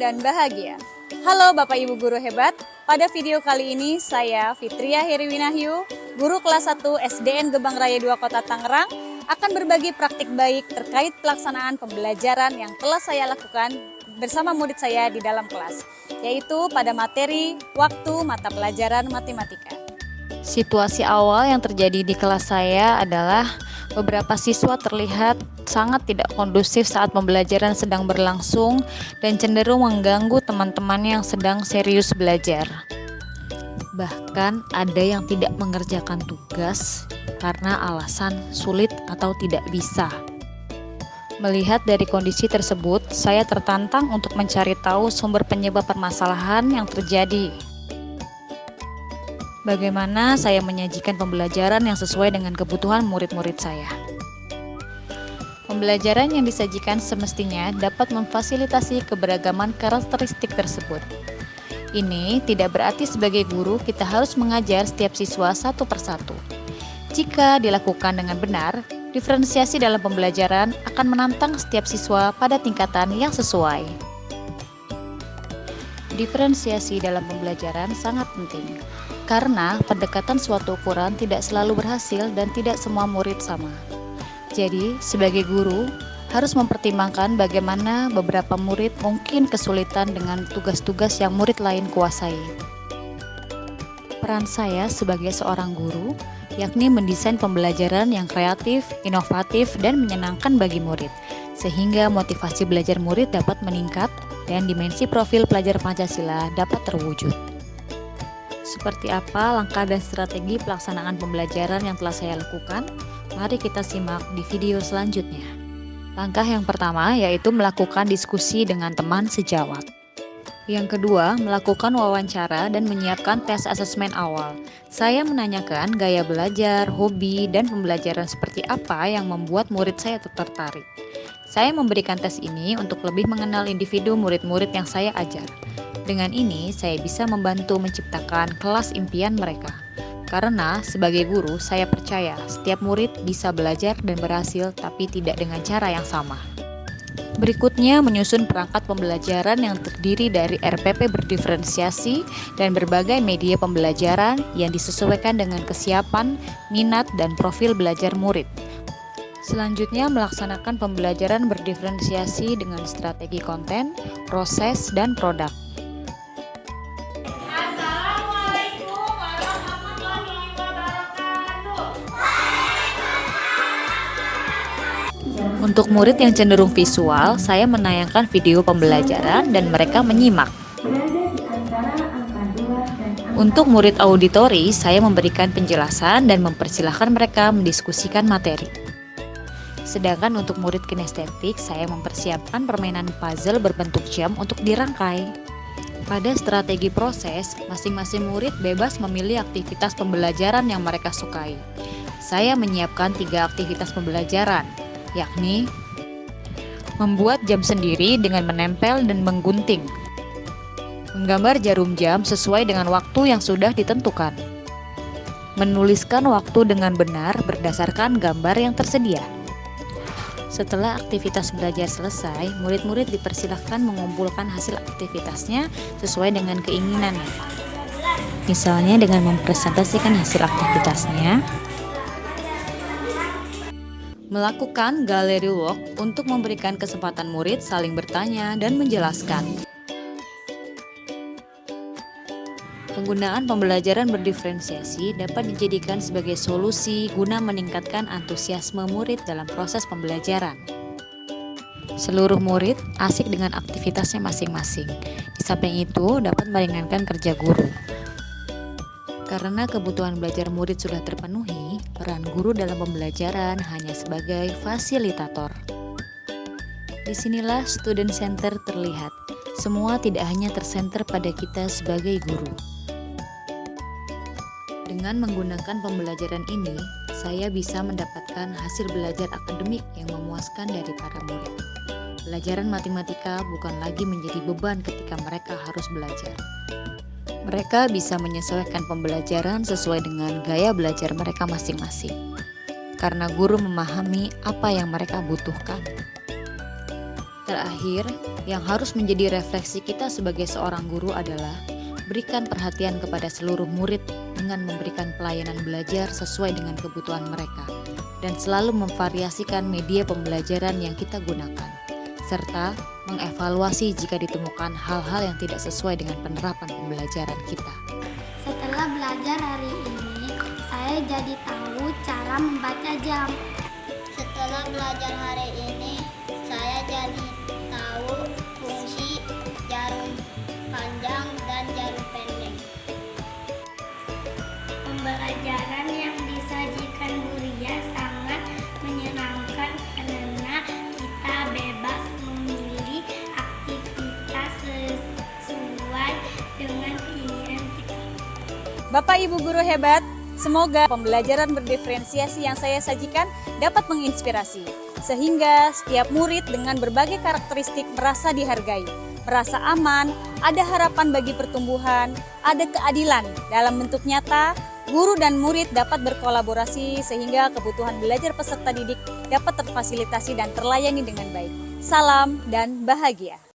dan bahagia. Halo Bapak Ibu Guru hebat, pada video kali ini saya Fitria Heriwinahyu, guru kelas 1 SDN Gebang Raya 2 Kota Tangerang, akan berbagi praktik baik terkait pelaksanaan pembelajaran yang telah saya lakukan bersama murid saya di dalam kelas, yaitu pada materi waktu mata pelajaran matematika. Situasi awal yang terjadi di kelas saya adalah beberapa siswa terlihat sangat tidak kondusif saat pembelajaran sedang berlangsung dan cenderung mengganggu teman-temannya yang sedang serius belajar. Bahkan ada yang tidak mengerjakan tugas karena alasan sulit atau tidak bisa. Melihat dari kondisi tersebut, saya tertantang untuk mencari tahu sumber penyebab permasalahan yang terjadi. Bagaimana saya menyajikan pembelajaran yang sesuai dengan kebutuhan murid-murid saya. Pembelajaran yang disajikan semestinya dapat memfasilitasi keberagaman karakteristik tersebut. Ini tidak berarti sebagai guru kita harus mengajar setiap siswa satu persatu. Jika dilakukan dengan benar, diferensiasi dalam pembelajaran akan menantang setiap siswa pada tingkatan yang sesuai. Diferensiasi dalam pembelajaran sangat penting, karena pendekatan suatu ukuran tidak selalu berhasil dan tidak semua murid sama. Jadi, sebagai guru, harus mempertimbangkan bagaimana beberapa murid mungkin kesulitan dengan tugas-tugas yang murid lain kuasai. Peran saya sebagai seorang guru, yakni mendesain pembelajaran yang kreatif, inovatif, dan menyenangkan bagi murid, sehingga motivasi belajar murid dapat meningkat dan dimensi profil pelajar Pancasila dapat terwujud. Seperti apa langkah dan strategi pelaksanaan pembelajaran yang telah saya lakukan? Mari kita simak di video selanjutnya. Langkah yang pertama yaitu melakukan diskusi dengan teman sejawat. Yang kedua, melakukan wawancara dan menyiapkan tes asesmen awal. Saya menanyakan gaya belajar, hobi, dan pembelajaran seperti apa yang membuat murid saya tertarik. Saya memberikan tes ini untuk lebih mengenal individu murid-murid yang saya ajar. Dengan ini, saya bisa membantu menciptakan kelas impian mereka. Karena sebagai guru, saya percaya setiap murid bisa belajar dan berhasil, tapi tidak dengan cara yang sama. Berikutnya, menyusun perangkat pembelajaran yang terdiri dari RPP berdiferensiasi dan berbagai media pembelajaran yang disesuaikan dengan kesiapan, minat, dan profil belajar murid. Selanjutnya, melaksanakan pembelajaran berdiferensiasi dengan strategi konten, proses, dan produk. Untuk murid yang cenderung visual, saya menayangkan video pembelajaran dan mereka menyimak. Untuk murid auditori, saya memberikan penjelasan dan mempersilahkan mereka mendiskusikan materi. Sedangkan untuk murid kinestetik, saya mempersiapkan permainan puzzle berbentuk jam untuk dirangkai. Pada strategi proses, masing-masing murid bebas memilih aktivitas pembelajaran yang mereka sukai. Saya menyiapkan 3 aktivitas pembelajaran, yakni membuat jam sendiri dengan menempel dan menggunting, menggambar jarum jam sesuai dengan waktu yang sudah ditentukan, menuliskan waktu dengan benar berdasarkan gambar yang tersedia. Setelah aktivitas belajar selesai, murid-murid dipersilahkan mengumpulkan hasil aktivitasnya sesuai dengan keinginannya. Misalnya dengan mempresentasikan hasil aktivitasnya, melakukan galeri walk untuk memberikan kesempatan murid saling bertanya dan menjelaskan. Penggunaan pembelajaran berdiferensiasi dapat dijadikan sebagai solusi guna meningkatkan antusiasme murid dalam proses pembelajaran. Seluruh murid asik dengan aktivitasnya masing-masing. Di samping itu, dapat meringankan kerja guru. Karena kebutuhan belajar murid sudah terpenuhi, peran guru dalam pembelajaran hanya sebagai fasilitator. Disinilah student center terlihat. Semua tidak hanya tersenter pada kita sebagai guru. Dengan menggunakan pembelajaran ini, saya bisa mendapatkan hasil belajar akademik yang memuaskan dari para murid. Pelajaran matematika bukan lagi menjadi beban ketika mereka harus belajar. Mereka bisa menyesuaikan pembelajaran sesuai dengan gaya belajar mereka masing-masing. Karena guru memahami apa yang mereka butuhkan. Terakhir, yang harus menjadi refleksi kita sebagai seorang guru adalah berikan perhatian kepada seluruh murid dengan memberikan pelayanan belajar sesuai dengan kebutuhan mereka dan selalu memvariasikan media pembelajaran yang kita gunakan, serta mengevaluasi jika ditemukan hal-hal yang tidak sesuai dengan penerapan pembelajaran kita. Setelah belajar hari ini, saya jadi tahu cara membaca jam. Setelah belajar hari ini, saya jadi tahu fungsi jarum panjang dan jarum pendek. Pembelajaran yang disajikan Bu Ria sangat menyenangkan karena kita bebas memilih aktivitas sesuai dengan keinginan kita. Bapak Ibu guru hebat, semoga pembelajaran berdiferensiasi yang saya sajikan dapat menginspirasi, sehingga setiap murid dengan berbagai karakteristik merasa dihargai, merasa aman, ada harapan bagi pertumbuhan, ada keadilan dalam bentuk nyata. Guru dan murid dapat berkolaborasi sehingga kebutuhan belajar peserta didik dapat terfasilitasi dan terlayani dengan baik. Salam dan bahagia.